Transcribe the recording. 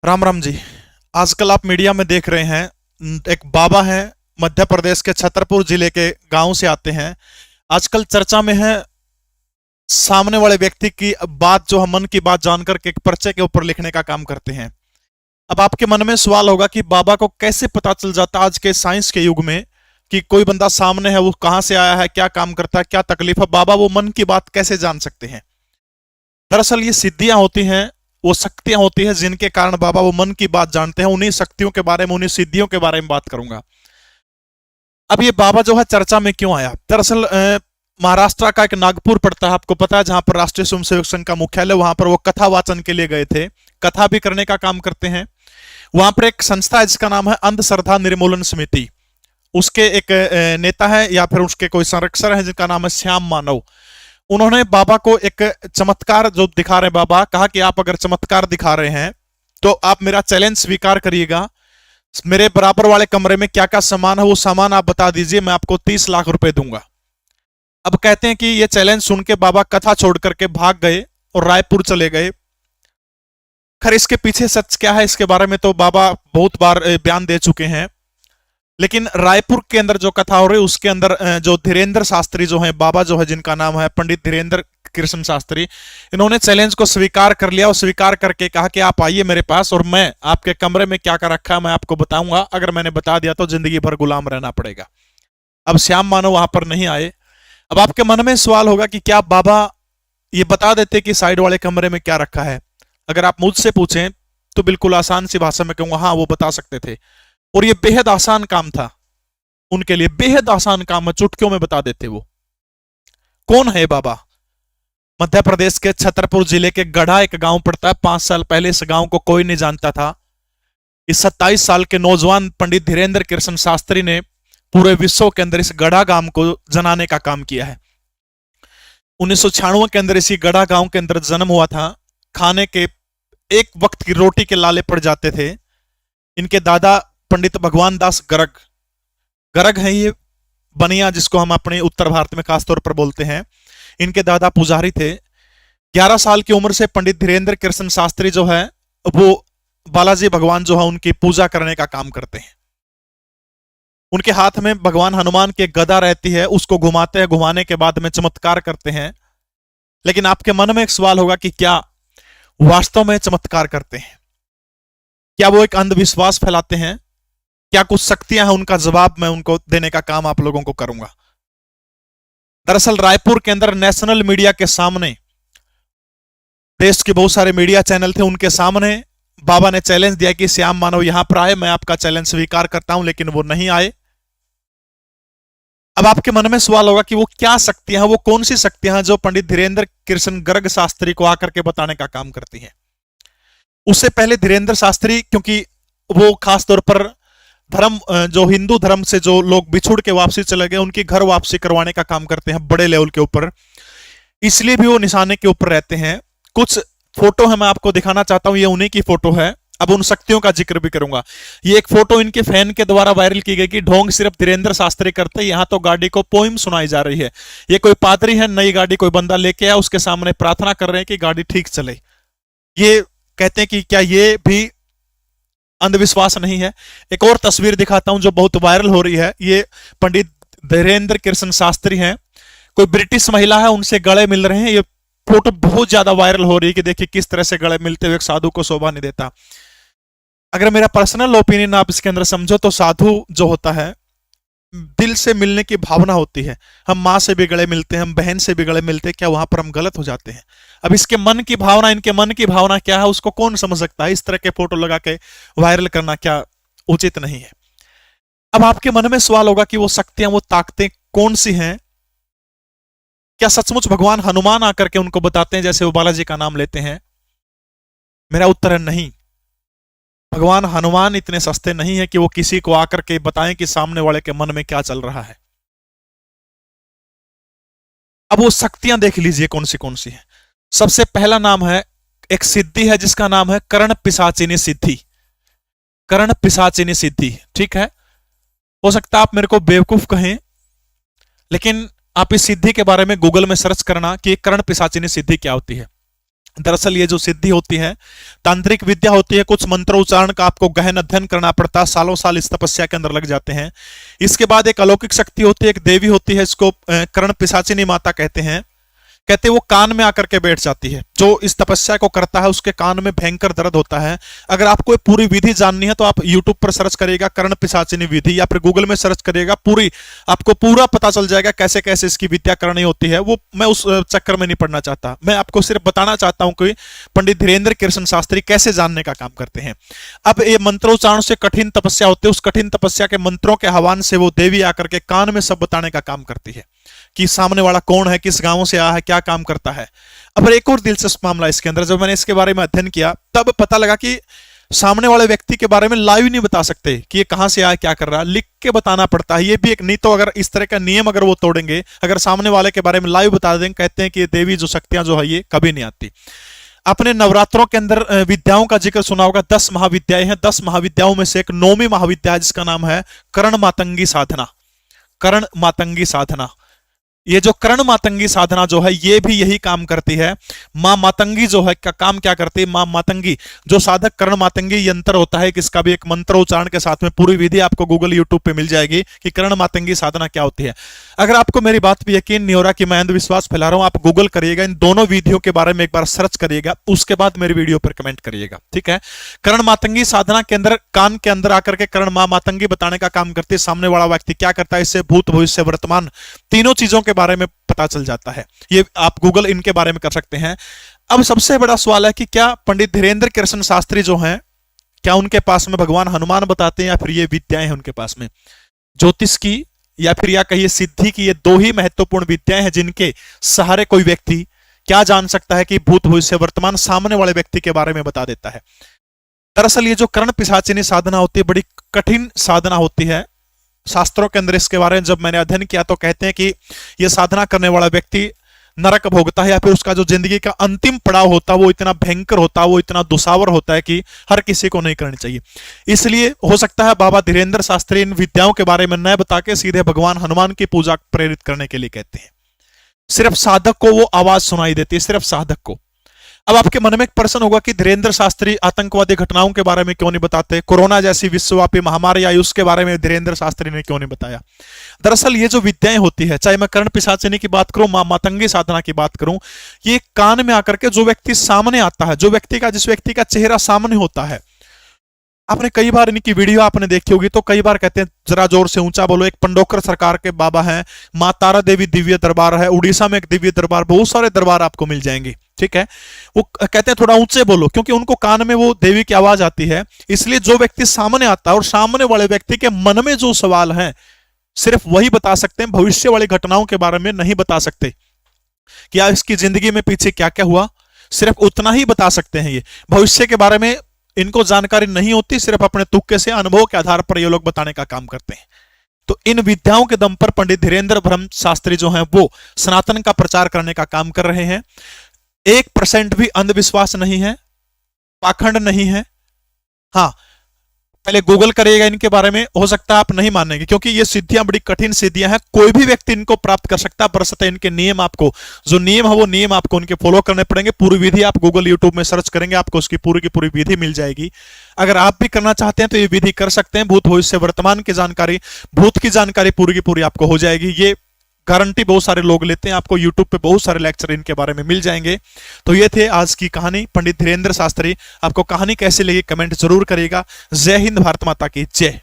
राम राम जी। आजकल आप मीडिया में देख रहे हैं, एक बाबा हैं, मध्य प्रदेश के छतरपुर जिले के गांव से आते हैं। आजकल चर्चा में है, सामने वाले व्यक्ति की बात जो हम मन की बात जानकर के एक पर्चे के ऊपर लिखने का काम करते हैं। अब आपके मन में सवाल होगा कि बाबा को कैसे पता चल जाता आज के साइंस के युग में कि कोई बंदा सामने है, वो कहां से आया है, क्या काम करता है, क्या तकलीफ है, बाबा वो मन की बात कैसे जान सकते हैं। दरअसल ये सिद्धियां होती हैं, वो शक्तियां होती हैं जिनके कारण बाबा वो मन की बात जानते हैं। उन्हीं शक्तियों के बारे में, उन्हीं सिद्धियों के बारे में बात करूंगा। अब ये बाबा जो है चर्चा में क्यों आया। दरअसल महाराष्ट्र का एक नागपुर पड़ता है, आपको पता है, जहां पर राष्ट्रीय स्वयंसेवक संघ का मुख्यालय, वहां पर वो कथा वाचन के लिए गए थे, कथा भी करने का काम करते हैं। वहां पर एक संस्था है जिसका नाम है अंधश्रद्धा निर्मूलन समिति। उसके एक नेता है या फिर उसके कोई संरक्षक है जिनका नाम है श्याम मानव। उन्होंने बाबा को एक चमत्कार जो दिखा रहे, बाबा कहा कि आप अगर चमत्कार दिखा रहे हैं तो आप मेरा चैलेंज स्वीकार करिएगा। मेरे बराबर वाले कमरे में क्या क्या सामान है, वो सामान आप बता दीजिए, मैं आपको 30 लाख रुपए दूंगा। अब कहते हैं कि ये चैलेंज सुन के बाबा कथा छोड़ करके भाग गए और रायपुर चले गए। खैर इसके पीछे सच क्या है, इसके बारे में तो बाबा बहुत बार बयान दे चुके हैं। लेकिन रायपुर के अंदर जो कथा हो रही है उसके अंदर जो धीरेन्द्र शास्त्री जो है, बाबा जो है जिनका नाम है पंडित धीरेन्द्र कृष्ण शास्त्री, इन्होंने चैलेंज को स्वीकार कर लिया और स्वीकार करके कहा कि आप आइए मेरे पास और मैं आपके कमरे में क्या क्या रखा है मैं आपको बताऊंगा। अगर मैंने बता दिया तो जिंदगी भर गुलाम रहना पड़ेगा। अब श्याम मानव वहां पर नहीं आए। अब आपके मन में सवाल होगा कि क्या बाबा ये बता देते कि साइड वाले कमरे में क्या रखा है। अगर आप मुझसे पूछें तो बिल्कुल आसान सी भाषा में कहूंगा, हाँ वो बता सकते थे। और ये बेहद आसान काम था उनके लिए, बेहद आसान काम है, चुटकियों में बता देते वो। कौन है बाबा? मध्य प्रदेश के छतरपुर जिले के गढ़ा एक गांव पड़ता है। 5 साल पहले इस गांव को कोई नहीं जानता था। इस 27 साल के नौजवान पंडित धीरेन्द्र कृष्ण शास्त्री ने पूरे विश्व के अंदर इस गढ़ा गांव को जनाने का काम किया है। 1996 के अंदर इसी गढ़ा गांव के अंदर जन्म हुआ था। खाने के एक वक्त की रोटी के लाले पड़ जाते थे। इनके दादा पंडित भगवान दास गर्ग, गर्ग है ये बनिया, जिसको हम अपने उत्तर भारत में खासतौर पर बोलते हैं। इनके दादा पुजारी थे। 11 साल की उम्र से पंडित धीरेन्द्र कृष्ण शास्त्री जो है वो बालाजी भगवान जो है उनकी पूजा करने का काम करते हैं। उनके हाथ में भगवान हनुमान की एक गदा रहती है, उसको घुमाते हैं, घुमाने के बाद में चमत्कार करते हैं। लेकिन आपके मन में एक सवाल होगा कि क्या वास्तव में चमत्कार करते हैं? क्या वो एक अंधविश्वास फैलाते हैं? क्या कुछ शक्तियां हैं? उनका जवाब मैं उनको देने का काम आप लोगों को करूंगा। दरअसल रायपुर के अंदर नेशनल मीडिया के सामने, देश के बहुत सारे मीडिया चैनल थे, उनके सामने बाबा ने चैलेंज दिया कि श्याम मानव यहां पर आए, मैं आपका चैलेंज स्वीकार करता हूं। लेकिन वो नहीं आए। अब आपके मन में सवाल होगा कि वो क्या शक्तियां हैं, वो कौन सी शक्तियां हैं जो पंडित धीरेन्द्र कृष्ण गर्ग शास्त्री को आकर के बताने का काम करती हैं। उससे पहले धीरेन्द्र शास्त्री, क्योंकि वो खासतौर पर धर्म, जो हिंदू धर्म से जो लोग बिछुड़ के वापसी चले गए, उनकी घर वापसी करवाने का काम करते हैं बड़े लेवल के ऊपर, इसलिए भी वो निशाने के ऊपर रहते हैं। कुछ फोटो है मैं आपको दिखाना चाहता हूं, ये उन्हीं की फोटो है। अब उन शक्तियों का जिक्र भी करूंगा। ये एक फोटो इनके फैन के द्वारा वायरल की गई कि ढोंग सिर्फ धीरेन्द्र शास्त्री करते, यहां तो गाड़ी को पोइम सुनाई जा रही है। ये कोई पादरी है, नई गाड़ी कोई बंदा लेके आया, उसके सामने प्रार्थना कर रहे हैं कि गाड़ी ठीक चले। ये कहते हैं कि क्या ये भी अंधविश्वास नहीं है? एक और तस्वीर दिखाता हूं जो बहुत वायरल हो रही है। ये पंडित धीरेन्द्र कृष्ण शास्त्री हैं, कोई ब्रिटिश महिला है, उनसे गले मिल रहे हैं। ये फोटो बहुत ज्यादा वायरल हो रही है कि देखिए किस तरह से गले मिलते हुए एक साधु को शोभा नहीं देता। अगर मेरा पर्सनल ओपिनियन आप इसके अंदर समझो तो साधु जो होता है, दिल से मिलने की भावना होती है। हम माँ से भी गले मिलते हैं, हम बहन से भी गले मिलते हैं, क्या वहां पर हम गलत हो जाते हैं? अब इसके मन की भावना, इनके मन की भावना क्या है उसको कौन समझ सकता है? इस तरह के फोटो लगा के वायरल करना क्या उचित नहीं है। अब आपके मन में सवाल होगा कि वो शक्तियां, वो ताकतें कौन सी हैं? क्या सचमुच भगवान हनुमान आकर के उनको बताते हैं जैसे वो बालाजी का नाम लेते हैं? मेरा उत्तर है नहीं। भगवान हनुमान इतने सस्ते नहीं है कि वो किसी को आकर के बताएं कि सामने वाले के मन में क्या चल रहा है। अब वो शक्तियां देख लीजिए कौन सी है। सबसे पहला नाम है, एक सिद्धि है जिसका नाम है कर्ण पिशाचिनी सिद्धि। कर्ण पिशाचिनी सिद्धि, ठीक है। हो सकता है आप मेरे को बेवकूफ कहें, लेकिन आप इस सिद्धि के बारे में गूगल में सर्च करना कि कर्ण पिशाचिनी सिद्धि क्या होती है। दरअसल ये जो सिद्धि होती है, तांत्रिक विद्या होती है, कुछ मंत्र उच्चारण का आपको गहन अध्ययन करना पड़ता है, सालों साल इस तपस्या के अंदर लग जाते हैं। इसके बाद एक अलौकिक शक्ति होती है, एक देवी होती है, इसको कर्ण पिशाचिनी माता कहते हैं। कहते वो कान में आकर के बैठ जाती है। जो इस तपस्या को करता है उसके कान में भयंकर दर्द होता है। अगर आपको पूरी विधि जाननी है तो आप YouTube पर सर्च करिएगा कर्ण पिशाचिनी विधि, या फिर गूगल में सर्च करिएगा, पूरी आपको पूरा पता चल जाएगा कैसे कैसे इसकी विद्या करनी होती है। वो मैं उस चक्कर में नहीं पड़ना चाहता, मैं आपको सिर्फ बताना चाहता हूं कि पंडित धीरेन्द्र कृष्ण शास्त्री कैसे जानने का काम करते हैं। अब ये मंत्रोच्चारण से कठिन तपस्या होती है, उस कठिन तपस्या के मंत्रों के हवान से वो देवी आकर के कान में सब बताने का काम करती है कि सामने वाला कौन है, किस गांव से आया है, क्या काम करता है। अब एक और दिलचस्प मामला इसके अंदर, जब मैंने इसके बारे में अध्ययन किया तब पता लगा कि सामने वाले व्यक्ति के बारे में लाइव नहीं बता सकते कि ये कहां से आया, क्या कर रहा है, लिख के बताना पड़ता है। ये भी एक नहीं तो अगर इस तरह का नियम अगर वो तोड़ेंगे, अगर सामने वाले के बारे में लाइव बता देंगे, कहते हैं कि ये देवी जो शक्तियां जो है ये कभी नहीं आती। अपने नवरात्रों के अंदर विद्याओं का जिक्र सुना होगा, 10 महाविद्याएं हैं। 10 महाविद्याओं में से एक 9वीं महाविद्या जिसका नाम है कर्ण मातंगी साधना। कर्ण मातंगी साधना, ये जो कर्ण मातंगी साधना जो है ये भी यही काम करती है। मां मातंगी जो है का काम क्या करती है, मां मातंगी जो साधक कर्ण मातंगी यंत्र होता है, किसका भी एक मंत्र उच्चारण के साथ में पूरी विधि आपको गूगल यूट्यूब पे मिल जाएगी कि कर्ण मातंगी साधना क्या होती है। अगर आपको मेरी बात पे यकीन नहीं हो रहा कि मैं अंधविश्वास फैला रहा हूं, आप गूगल करिएगा, इन दोनों विधियों के बारे में एक बार सर्च करिएगा, उसके बाद मेरी वीडियो पर कमेंट करिएगा, ठीक है। कर्ण मातंगी साधना के अंदर कान के अंदर आकर के कर्ण मां मातंगी बताने का काम करती है। सामने वाला व्यक्ति क्या करता है, इससे भूत भविष्य वर्तमान तीनों चीजों के बारे में पता चल जाता है। ये आप गूगल इनके बारे में कर सकते हैं। अब सबसे बड़ा सवाल है कि क्या पंडित धीरेन्द्र कृष्ण शास्त्री जो हैं, क्या उनके पास में भगवान हनुमान बताते हैं या फिर ये विद्याएं हैं उनके पास में, ज्योतिष की या फिर या कहिए सिद्धि की। ये दो ही महत्वपूर्ण विद्याएं हैं जिनके सहारे कोई व्यक्ति क्या जान सकता है कि भूत भविष्य वर्तमान सामने वाले व्यक्ति के बारे में बता देता है। दरअसल ये जो कर्ण पिशाचिनी साधना होती है बड़ी कठिन साधना होती है। शास्त्रों के अंदर इसके बारे में जब मैंने अध्ययन किया तो कहते हैं कि यह साधना करने वाला व्यक्ति नरक भोगता है, या फिर उसका जो जिंदगी का अंतिम पड़ाव होता है वो इतना भयंकर होता है, वो इतना दुसावर होता है कि हर किसी को नहीं करनी चाहिए। इसलिए हो सकता है बाबा धीरेन्द्र शास्त्री इन विद्याओं के बारे में न बता के सीधे भगवान हनुमान की पूजा प्रेरित करने के लिए कहते हैं। सिर्फ साधक को वो आवाज सुनाई देती है, सिर्फ साधक को। अब आपके मन में एक प्रश्न होगा कि धीरेन्द्र शास्त्री आतंकवादी घटनाओं के बारे में क्यों नहीं बताते, कोरोना जैसी विश्वव्यापी महामारी आई उसके बारे में धीरेन्द्र शास्त्री ने क्यों नहीं बताया। दरअसल ये जो विद्याएं होती है, चाहे मैं कर्ण पिशाचिनी की बात करूं, मां मातंगी साधना की बात करूं, ये कान में आकर के जो व्यक्ति सामने आता है, जो व्यक्ति का जिस व्यक्ति का चेहरा सामने होता है, आपने कई बार इनकी वीडियो आपने देखी होगी तो कई बार कहते हैं जरा जोर से ऊंचा बोलो। एक पंडोकर सरकार के बाबा हैं, मां तारा देवी दिव्य दरबार है, उड़ीसा में एक दिव्य दरबार, बहुत सारे दरबार आपको मिल जाएंगे, ठीक है। वो कहते हैं थोड़ा ऊंचे बोलो क्योंकि उनको कान में वो देवी की आवाज आती है। इसलिए जो व्यक्ति सामने आता है और सामने वाले व्यक्ति के मन में जो सवाल है सिर्फ वही बता सकते हैं, भविष्य वाली घटनाओं के बारे में नहीं बता सकते। क्या इसकी जिंदगी में पीछे क्या क्या हुआ, सिर्फ उतना ही बता सकते हैं। ये भविष्य के बारे में इनको जानकारी नहीं होती, सिर्फ अपने तुक्के से अनुभव के आधार पर ये लोग बताने का काम करते हैं। तो इन विद्याओं के दम पर पंडित धीरेन्द्र ब्रह्म शास्त्री जो हैं वो सनातन का प्रचार करने का काम कर रहे हैं। 1% भी अंधविश्वास नहीं है, पाखंड नहीं है। हाँ, पहले गूगल करिएगा इनके बारे में, हो सकता है आप नहीं मानेंगे क्योंकि ये सिद्धियां बड़ी कठिन सिद्धियां हैं, कोई भी व्यक्ति इनको प्राप्त कर सकता है। बरसते इनके नियम, आपको जो नियम है वो नियम आपको उनके फॉलो करने पड़ेंगे। पूरी विधि आप गूगल यूट्यूब में सर्च करेंगे, आपको उसकी पूरी की पूरी विधि मिल जाएगी। अगर आप भी करना चाहते हैं तो ये विधि कर सकते हैं। भूत भविष्य वर्तमान की जानकारी, भूत की जानकारी पूरी की पूरी आपको हो जाएगी। ये गारंटी बहुत सारे लोग लेते हैं, आपको YouTube पे बहुत सारे लेक्चर इनके बारे में मिल जाएंगे। तो ये थे आज की कहानी पंडित धीरेन्द्र शास्त्री। आपको कहानी कैसी लगी कमेंट जरूर करिएगा। जय हिंद, भारत माता की जय।